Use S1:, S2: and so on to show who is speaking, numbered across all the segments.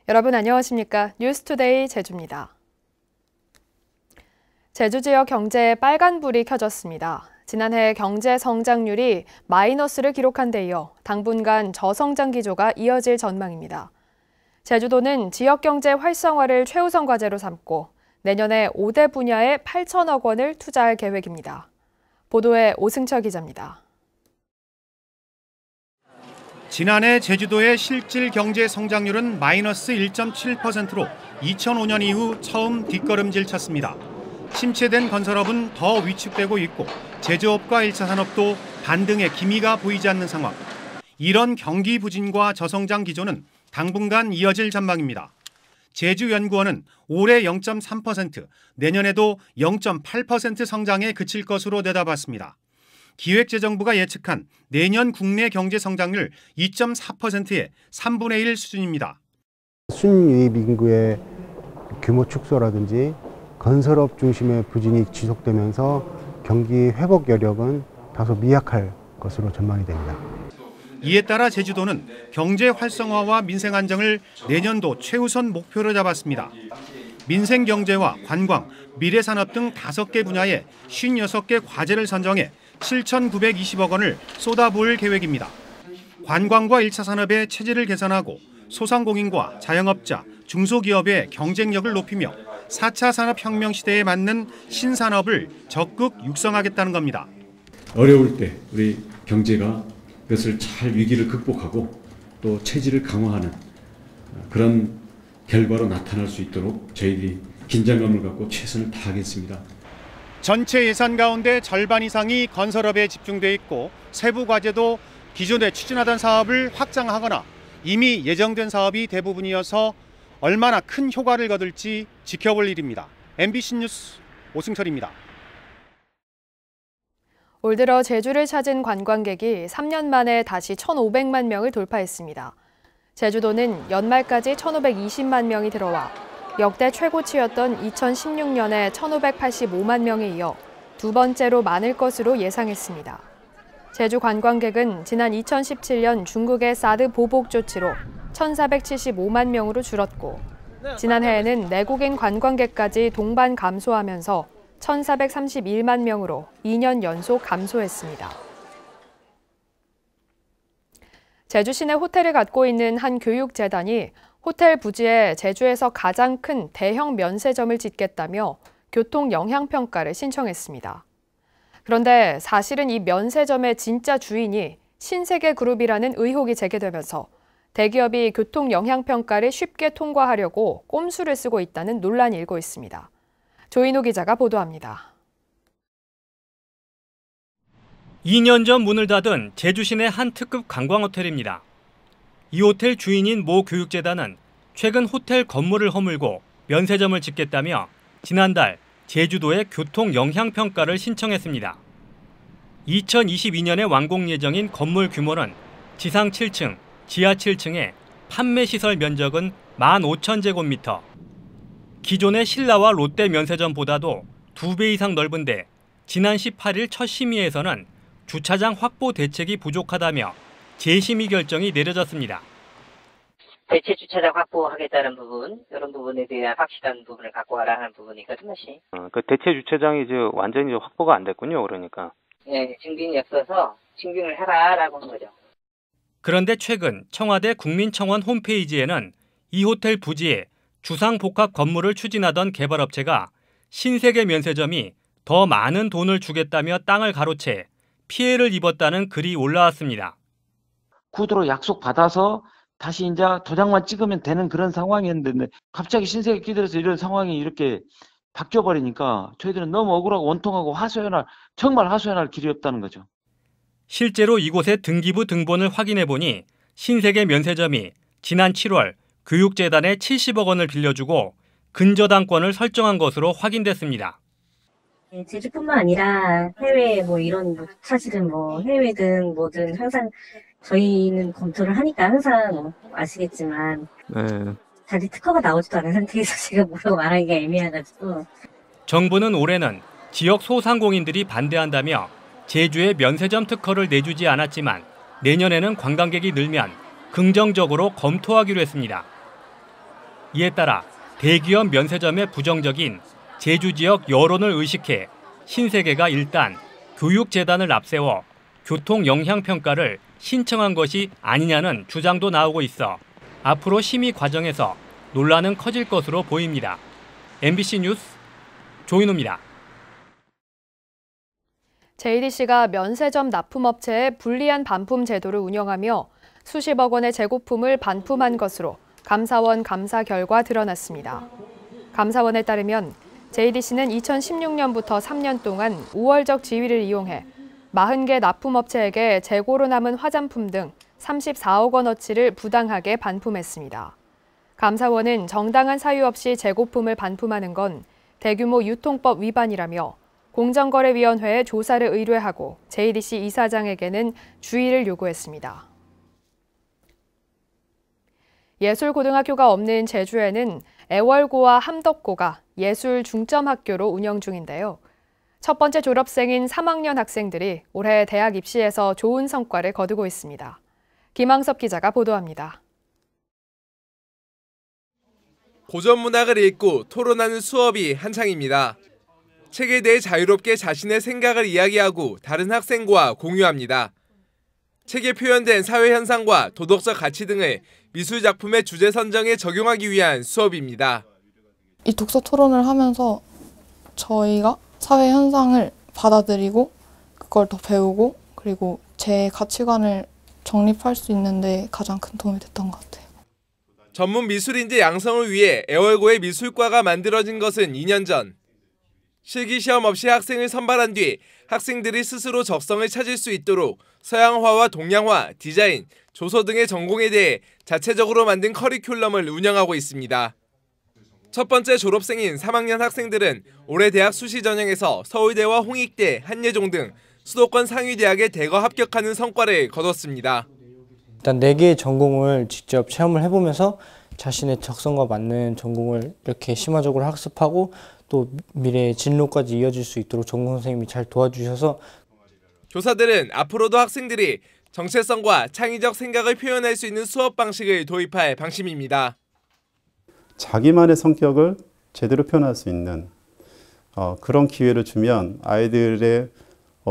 S1: 여러분 안녕하십니까? 뉴스투데이 제주입니다. 제주 지역 경제에 빨간불이 켜졌습니다. 지난해 경제 성장률이 마이너스를 기록한 데 이어 당분간 저성장 기조가 이어질 전망입니다. 제주도는 지역 경제 활성화를 최우선 과제로 삼고 내년에 5대 분야에 8천억 원을 투자할 계획입니다. 보도에 오승철 기자입니다.
S2: 지난해 제주도의 실질 경제 성장률은 마이너스 1.7%로 2005년 이후 처음 뒷걸음질 쳤습니다. 침체된 건설업은 더 위축되고 있고 제조업과 1차 산업도 반등의 기미가 보이지 않는 상황. 이런 경기 부진과 저성장 기조는 당분간 이어질 전망입니다. 제주연구원은 올해 0.3%, 내년에도 0.8% 성장에 그칠 것으로 내다봤습니다. 기획재정부가 예측한 내년 국내 경제 성장률 2.4%의 3분의 1 수준입니다.
S3: 순유입 인구의 규모 축소라든지 건설업 중심의 부진이 지속되면서 경기 회복 여력은 다소 미약할 것으로 전망이 됩니다.
S2: 이에 따라 제주도는 경제 활성화와 민생 안정을 내년도 최우선 목표로 잡았습니다. 민생 경제와 관광, 미래산업 등 5개 분야에 56개 과제를 선정해 7,920억 원을 쏟아부을 계획입니다. 관광과 1차 산업의 체질을 개선하고 소상공인과 자영업자, 중소기업의 경쟁력을 높이며 4차 산업혁명 시대에 맞는 신산업을 적극 육성하겠다는 겁니다.
S4: 어려울 때 우리 경제가 그것을 잘 위기를 극복하고 또 체질을 강화하는 그런 결과로 나타날 수 있도록 저희들이 긴장감을 갖고 최선을 다하겠습니다.
S2: 전체 예산 가운데 절반 이상이 건설업에 집중돼 있고 세부 과제도 기존에 추진하던 사업을 확장하거나 이미 예정된 사업이 대부분이어서 얼마나 큰 효과를 거둘지 지켜볼 일입니다. MBC 뉴스 오승철입니다.
S1: 올 들어 제주를 찾은 관광객이 3년 만에 다시 1,500만 명을 돌파했습니다. 제주도는 연말까지 1,520만 명이 들어와 역대 최고치였던 2016년에 1,585만 명에 이어 두 번째로 많을 것으로 예상했습니다. 제주 관광객은 지난 2017년 중국의 사드 보복 조치로 1,475만 명으로 줄었고 지난해에는 내국인 관광객까지 동반 감소하면서 1,431만 명으로 2년 연속 감소했습니다. 제주 시내 호텔을 갖고 있는 한 교육재단이 호텔 부지에 제주에서 가장 큰 대형 면세점을 짓겠다며 교통 영향평가를 신청했습니다. 그런데 사실은 이 면세점의 진짜 주인이 신세계그룹이라는 의혹이 제기되면서 대기업이 교통 영향평가를 쉽게 통과하려고 꼼수를 쓰고 있다는 논란이 일고 있습니다. 조인호 기자가 보도합니다.
S5: 2년 전 문을 닫은 제주 시내 한 특급 관광호텔입니다. 이 호텔 주인인 모 교육재단은 최근 호텔 건물을 허물고 면세점을 짓겠다며 지난달 제주도에 교통 영향평가를 신청했습니다. 2022년에 완공 예정인 건물 규모는 지상 7층, 지하 7층에 판매시설 면적은 15,000제곱미터. 기존의 신라와 롯데 면세점보다도 2배 이상 넓은데 지난 18일 첫 심의에서는 주차장 확보 대책이 부족하다며 재심의 결정이 내려졌습니다.
S6: 대체 주차장 확보하겠다는 부분, 이런 부분에 대한 확실한 부분을 갖고 가라는 부분이거든요.
S7: 그 대체 주차장이 이제 완전히 확보가 안 됐군요, 그러니까.
S6: 네, 증빙이 없어서 증빙을 해라라고 한 거죠.
S5: 그런데 최근 청와대 국민청원 홈페이지에는 이 호텔 부지에 주상복합 건물을 추진하던 개발업체가 신세계 면세점이 더 많은 돈을 주겠다며 땅을 가로채 피해를 입었다는 글이 올라왔습니다.
S8: 구두로 약속받아서 다시 이제 도장만 찍으면 되는 그런 상황이었는데 갑자기 신세계 끼들어서 이런 상황이 이렇게 바뀌어버리니까 저희들은 너무 억울하고 원통하고 정말 하소연할 길이 없다는 거죠.
S5: 실제로 이곳의 등기부 등본을 확인해 보니 신세계 면세점이 지난 7월 교육재단에 70억 원을 빌려주고 근저당권을 설정한 것으로 확인됐습니다.
S9: 제주뿐만 아니라 해외 사실은 해외든 뭐든 항상 저희는 검토를 하니까 항상 아시겠지만 다들 특허가 나오지도 않은 상태에서 제가 뭐라고 말하기가 애매해가지고.
S5: 정부는 올해는 지역 소상공인들이 반대한다며 제주에 면세점 특허를 내주지 않았지만 내년에는 관광객이 늘면 긍정적으로 검토하기로 했습니다. 이에 따라 대기업 면세점의 부정적인 제주 지역 여론을 의식해 신세계가 일단 교육재단을 앞세워 교통 영향 평가를 신청한 것이 아니냐는 주장도 나오고 있어 앞으로 심의 과정에서 논란은 커질 것으로 보입니다. MBC 뉴스 조인호입니다.
S1: JDC가 면세점 납품업체에 불리한 반품 제도를 운영하며 수십억 원의 재고품을 반품한 것으로 감사원 감사 결과 드러났습니다. 감사원에 따르면 JDC는 2016년부터 3년 동안 우월적 지위를 이용해 40개 납품업체에게 재고로 남은 화장품 등 34억 원어치를 부당하게 반품했습니다. 감사원은 정당한 사유 없이 재고품을 반품하는 건 대규모 유통법 위반이라며 공정거래위원회에 조사를 의뢰하고 JDC 이사장에게는 주의를 요구했습니다. 예술고등학교가 없는 제주에는 애월고와 함덕고가 예술 중점학교로 운영 중인데요. 첫 번째 졸업생인 3학년 학생들이 올해 대학 입시에서 좋은 성과를 거두고 있습니다. 김항섭 기자가 보도합니다.
S10: 고전 문학을 읽고 토론하는 수업이 한창입니다. 책에 대해 자유롭게 자신의 생각을 이야기하고 다른 학생과 공유합니다. 책에 표현된 사회 현상과 도덕적 가치 등을 미술 작품의 주제 선정에 적용하기 위한 수업입니다.
S11: 이 독서 토론을 하면서 저희가 사회 현상을 받아들이고 그걸 더 배우고 그리고 제 가치관을 정립할 수 있는데 가장 큰 도움이 됐던 것 같아요.
S10: 전문 미술인재 양성을 위해 애월고의 미술과가 만들어진 것은 2년 전. 실기시험 없이 학생을 선발한 뒤 학생들이 스스로 적성을 찾을 수 있도록 서양화와 동양화, 디자인, 조서 등의 전공에 대해 자체적으로 만든 커리큘럼을 운영하고 있습니다. 첫 번째 졸업생인 3학년 학생들은 올해 대학 수시 전형에서 서울대와 홍익대, 한예종 등 수도권 상위대학에 대거 합격하는 성과를 거뒀습니다.
S12: 일단 4개의 전공을 직접 체험을 해보면서 자신의 적성과 맞는 전공을 이렇게 심화적으로 학습하고 또 미래의 진로까지 이어질 수 있도록 전공 선생님이 잘 도와주셔서
S10: 교사들은 앞으로도 학생들이 정체성과 창의적 생각을 표현할 수 있는 수업 방식을 도입할 방침입니다.
S13: 자기만의 성격을 제대로 표현할 수 있는 그런 기회를 주면 아이들의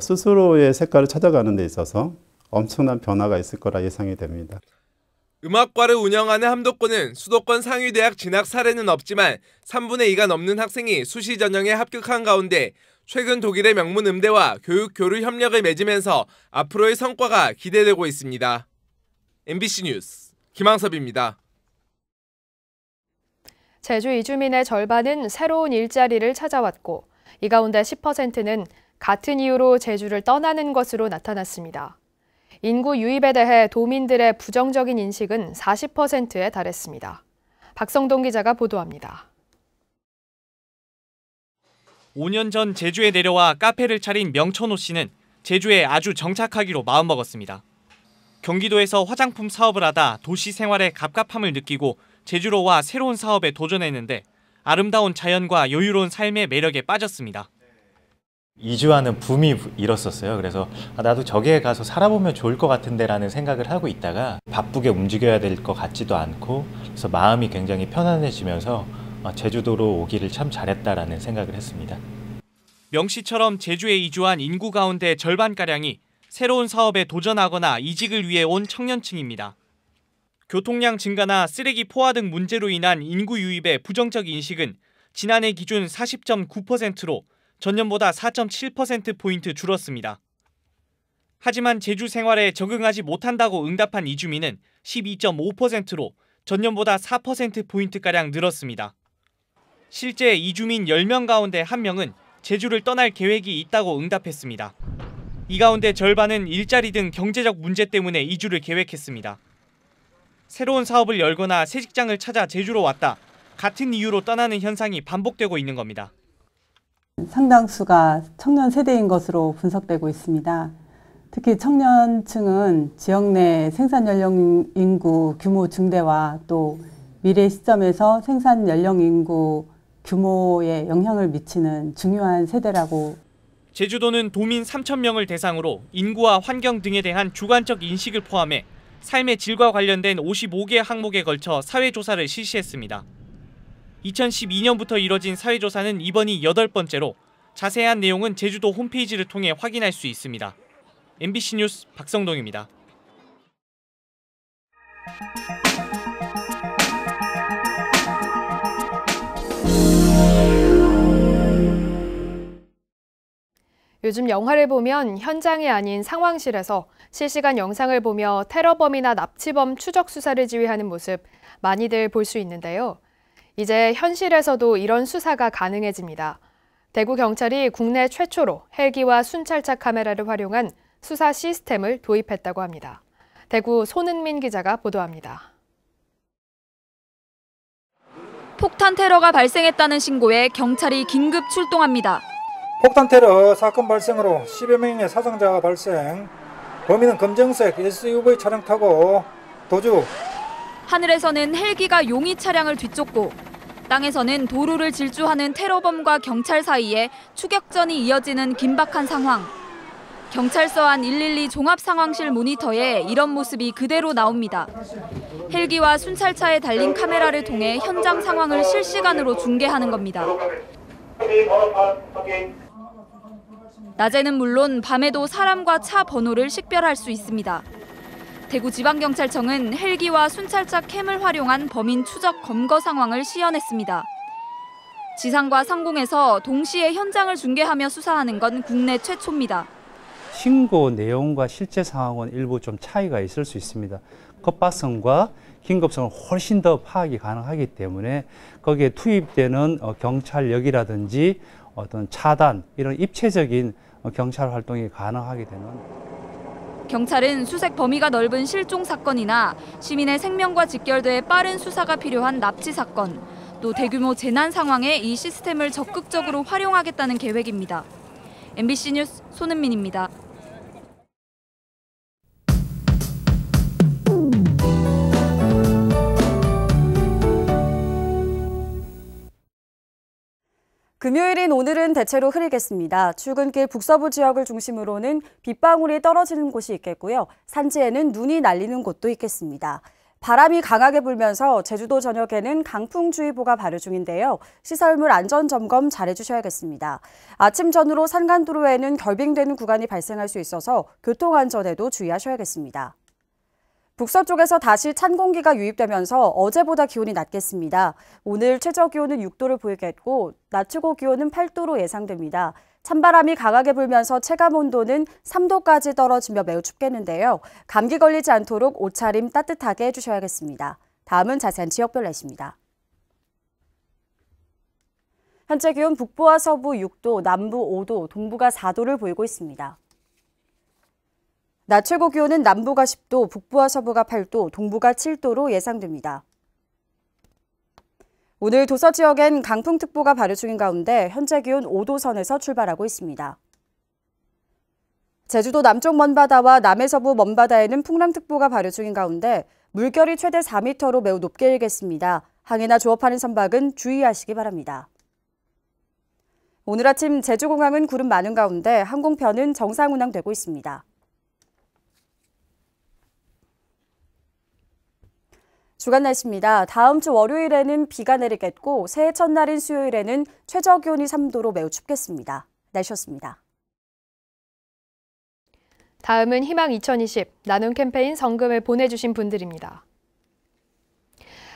S13: 스스로의 색깔을 찾아가는 데 있어서 엄청난 변화가 있을 거라 예상이 됩니다.
S10: 음악과를 운영하는 함덕고는 수도권 상위대학 진학 사례는 없지만 3분의 2가 넘는 학생이 수시 전형에 합격한 가운데 최근 독일의 명문 음대와 교육-교류 협력을 맺으면서 앞으로의 성과가 기대되고 있습니다. MBC 뉴스 김항섭입니다.
S1: 제주 이주민의 절반은 새로운 일자리를 찾아왔고 이 가운데 10%는 같은 이유로 제주를 떠나는 것으로 나타났습니다. 인구 유입에 대해 도민들의 부정적인 인식은 40%에 달했습니다. 박성동 기자가 보도합니다.
S14: 5년 전 제주에 내려와 카페를 차린 명천호 씨는 제주에 아주 정착하기로 마음먹었습니다. 경기도에서 화장품 사업을 하다 도시 생활의 갑갑함을 느끼고 제주로 와 새로운 사업에 도전했는데 아름다운 자연과 여유로운 삶의 매력에 빠졌습니다.
S15: 이주하는 붐이 일었었어요. 그래서 나도 저기에 가서 살아보면 좋을 것 같은데 라는 생각을 하고 있다가 바쁘게 움직여야 될 것 같지도 않고 그래서 마음이 굉장히 편안해지면서 제주도로 오기를 참 잘했다라는 생각을 했습니다.
S14: 명 씨처럼 제주에 이주한 인구 가운데 절반가량이 새로운 사업에 도전하거나 이직을 위해 온 청년층입니다. 교통량 증가나 쓰레기 포화 등 문제로 인한 인구 유입의 부정적 인식은 지난해 기준 40.9%로 전년보다 4.7%포인트 줄었습니다. 하지만 제주 생활에 적응하지 못한다고 응답한 이주민은 12.5%로 전년보다 4%포인트가량 늘었습니다. 실제 이주민 10명 가운데 1명은 제주를 떠날 계획이 있다고 응답했습니다. 이 가운데 절반은 일자리 등 경제적 문제 때문에 이주를 계획했습니다. 새로운 사업을 열거나 새 직장을 찾아 제주로 왔다 같은 이유로 떠나는 현상이 반복되고 있는 겁니다.
S16: 상당수가 청년 세대인 것으로 분석되고 있습니다. 특히 청년층은 지역 내 생산 연령 인구 규모 증대와 또 미래 시점에서 생산 연령 인구 규모에 영향을 미치는 중요한 세대라고.
S14: 제주도는 도민 3,000명을 대상으로 인구와 환경 등에 대한 주관적 인식을 포함해 삶의 질과 관련된 55개 항목에 걸쳐 사회조사를 실시했습니다. 2012년부터 이뤄진 사회조사는 이번이 8번째로 자세한 내용은 제주도 홈페이지를 통해 확인할 수 있습니다. MBC 뉴스 박성동입니다.
S1: 요즘 영화를 보면 현장이 아닌 상황실에서 실시간 영상을 보며 테러범이나 납치범 추적 수사를 지휘하는 모습 많이들 볼 수 있는데요. 이제 현실에서도 이런 수사가 가능해집니다. 대구경찰이 국내 최초로 헬기와 순찰차 카메라를 활용한 수사 시스템을 도입했다고 합니다. 대구 손은민 기자가 보도합니다.
S17: 폭탄 테러가 발생했다는 신고에 경찰이 긴급 출동합니다.
S18: 폭탄 테러 사건 발생으로 10여 명의 사상자가 발생. 범인은 검정색 SUV 차량 타고 도주.
S17: 하늘에서는 헬기가 용의 차량을 뒤쫓고 땅에서는 도로를 질주하는 테러범과 경찰 사이에 추격전이 이어지는 긴박한 상황. 경찰서 안 112 종합상황실 모니터에 이런 모습이 그대로 나옵니다. 헬기와 순찰차에 달린 카메라를 통해 현장 상황을 실시간으로 중계하는 겁니다. 낮에는 물론 밤에도 사람과 차 번호를 식별할 수 있습니다. 대구지방경찰청은 헬기와 순찰차 캠을 활용한 범인 추적 검거 상황을 시연했습니다. 지상과 상공에서 동시에 현장을 중계하며 수사하는 건 국내 최초입니다.
S19: 신고 내용과 실제 상황은 일부 좀 차이가 있을 수 있습니다. 급박성과 긴급성을 훨씬 더 파악이 가능하기 때문에 거기에 투입되는 경찰력이라든지 어떤 차단, 이런 입체적인 경찰 활동이 가능하게 되는.
S17: 경찰은 수색 범위가 넓은 실종 사건이나 시민의 생명과 직결돼 빠른 수사가 필요한 납치 사건, 또 대규모 재난 상황에 이 시스템을 적극적으로 활용하겠다는 계획입니다. MBC 뉴스 손은민입니다.
S20: 금요일인 오늘은 대체로 흐리겠습니다. 출근길 북서부 지역을 중심으로는 빗방울이 떨어지는 곳이 있겠고요. 산지에는 눈이 날리는 곳도 있겠습니다. 바람이 강하게 불면서 제주도 전역에는 강풍주의보가 발효 중인데요. 시설물 안전점검 잘해주셔야겠습니다. 아침 전후로 산간도로에는 결빙되는 구간이 발생할 수 있어서 교통안전에도 주의하셔야겠습니다. 북서쪽에서 다시 찬 공기가 유입되면서 어제보다 기온이 낮겠습니다. 오늘 최저기온은 6도를 보이겠고 낮 최고 기온은 8도로 예상됩니다. 찬바람이 강하게 불면서 체감온도는 3도까지 떨어지며 매우 춥겠는데요. 감기 걸리지 않도록 옷차림 따뜻하게 해주셔야겠습니다. 다음은 자세한 지역별 날씨입니다. 현재 기온 북부와 서부 6도, 남부 5도, 동부가 4도를 보이고 있습니다. 낮 최고 기온은 남부가 10도, 북부와 서부가 8도, 동부가 7도로 예상됩니다. 오늘 도서 지역엔 강풍특보가 발효 중인 가운데 현재 기온 5도 선에서 출발하고 있습니다. 제주도 남쪽 먼바다와 남해서부 먼바다에는 풍랑특보가 발효 중인 가운데 물결이 최대 4m로 매우 높게 일겠습니다. 항해나 조업하는 선박은 주의하시기 바랍니다. 오늘 아침 제주공항은 구름 많은 가운데 항공편은 정상 운항되고 있습니다. 주간 날씨입니다. 다음 주 월요일에는 비가 내리겠고 새해 첫날인 수요일에는 최저기온이 3도로 매우 춥겠습니다. 날씨였습니다.
S1: 다음은 희망 2020 나눔 캠페인 성금을 보내주신 분들입니다.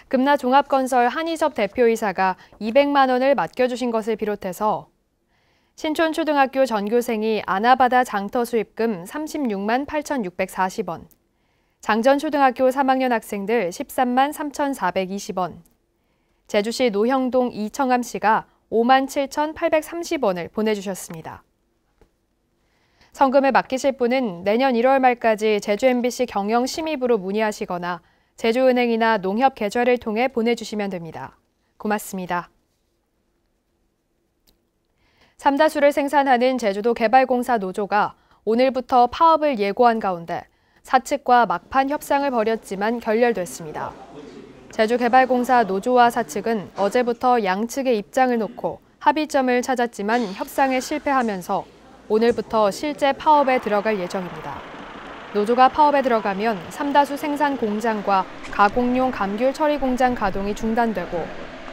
S1: 금나 종합건설 한희섭 대표이사가 200만 원을 맡겨주신 것을 비롯해서 신촌초등학교 전교생이 아나바다 장터 수입금 36만 8,640원, 장전초등학교 3학년 학생들 13만 3,420원, 제주시 노형동 이청암 씨가 5만 7,830원을 보내주셨습니다. 성금을 맡기실 분은 내년 1월 말까지 제주 MBC 경영심의부로 문의하시거나 제주은행이나 농협계좌를 통해 보내주시면 됩니다. 고맙습니다. 삼다수를 생산하는 제주도 개발공사 노조가 오늘부터 파업을 예고한 가운데 사측과 막판 협상을 벌였지만 결렬됐습니다. 제주개발공사 노조와 사측은 어제부터 양측의 입장을 놓고 합의점을 찾았지만 협상에 실패하면서 오늘부터 실제 파업에 들어갈 예정입니다. 노조가 파업에 들어가면 삼다수 생산 공장과 가공용 감귤 처리 공장 가동이 중단되고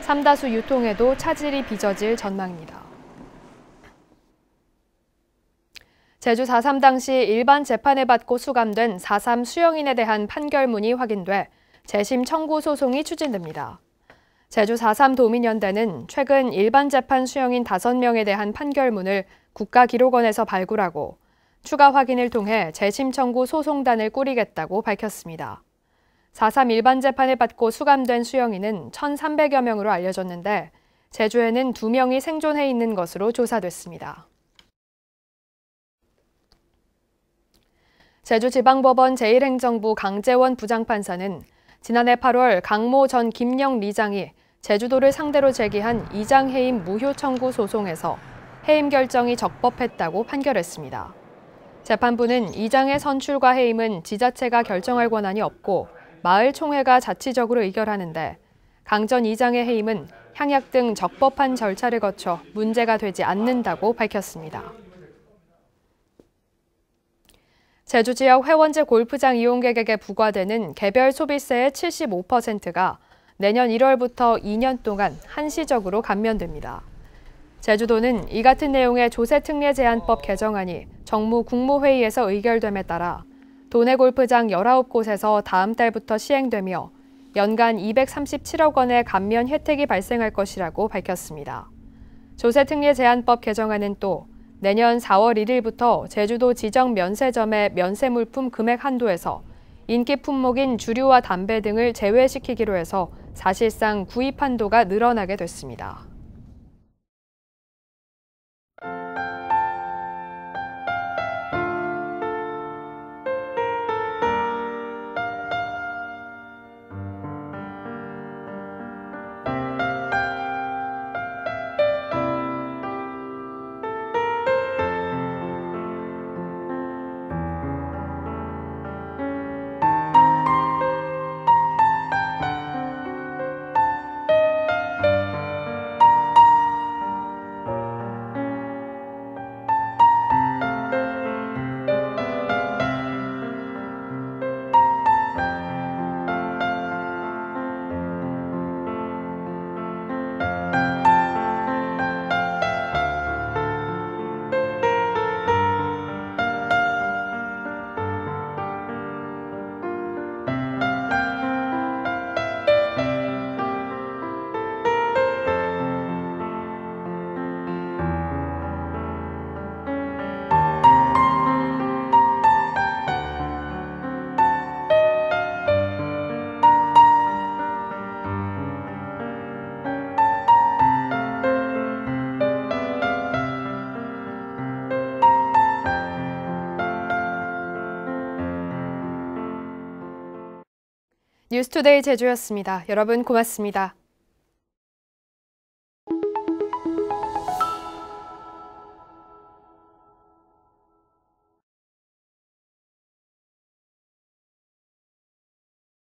S1: 삼다수 유통에도 차질이 빚어질 전망입니다. 제주 4.3 당시 일반 재판을 받고 수감된 4.3 수용인에 대한 판결문이 확인돼 재심 청구 소송이 추진됩니다. 제주 4.3 도민연대는 최근 일반 재판 수용인 5명에 대한 판결문을 국가기록원에서 발굴하고 추가 확인을 통해 재심 청구 소송단을 꾸리겠다고 밝혔습니다. 4.3 일반 재판을 받고 수감된 수용인은 1,300여 명으로 알려졌는데 제주에는 2명이 생존해 있는 것으로 조사됐습니다. 제주지방법원 제1행정부 강재원 부장판사는 지난해 8월 강모 전 김영리장이 제주도를 상대로 제기한 이장 해임 무효 청구 소송에서 해임 결정이 적법했다고 판결했습니다. 재판부는 이장의 선출과 해임은 지자체가 결정할 권한이 없고 마을 총회가 자치적으로 의결하는데 강 전 이장의 해임은 향약 등 적법한 절차를 거쳐 문제가 되지 않는다고 밝혔습니다. 제주 지역 회원제 골프장 이용객에게 부과되는 개별 소비세의 75%가 내년 1월부터 2년 동안 한시적으로 감면됩니다. 제주도는 이 같은 내용의 조세특례 제한법 개정안이 정무 국무회의에서 의결됨에 따라 도내 골프장 19곳에서 다음 달부터 시행되며 연간 237억 원의 감면 혜택이 발생할 것이라고 밝혔습니다. 조세특례 제한법 개정안은 또 내년 4월 1일부터 제주도 지정 면세점의 면세 물품 금액 한도에서 인기 품목인 주류와 담배 등을 제외시키기로 해서 사실상 구입 한도가 늘어나게 됐습니다. 뉴스투데이 제주였습니다. 여러분 고맙습니다.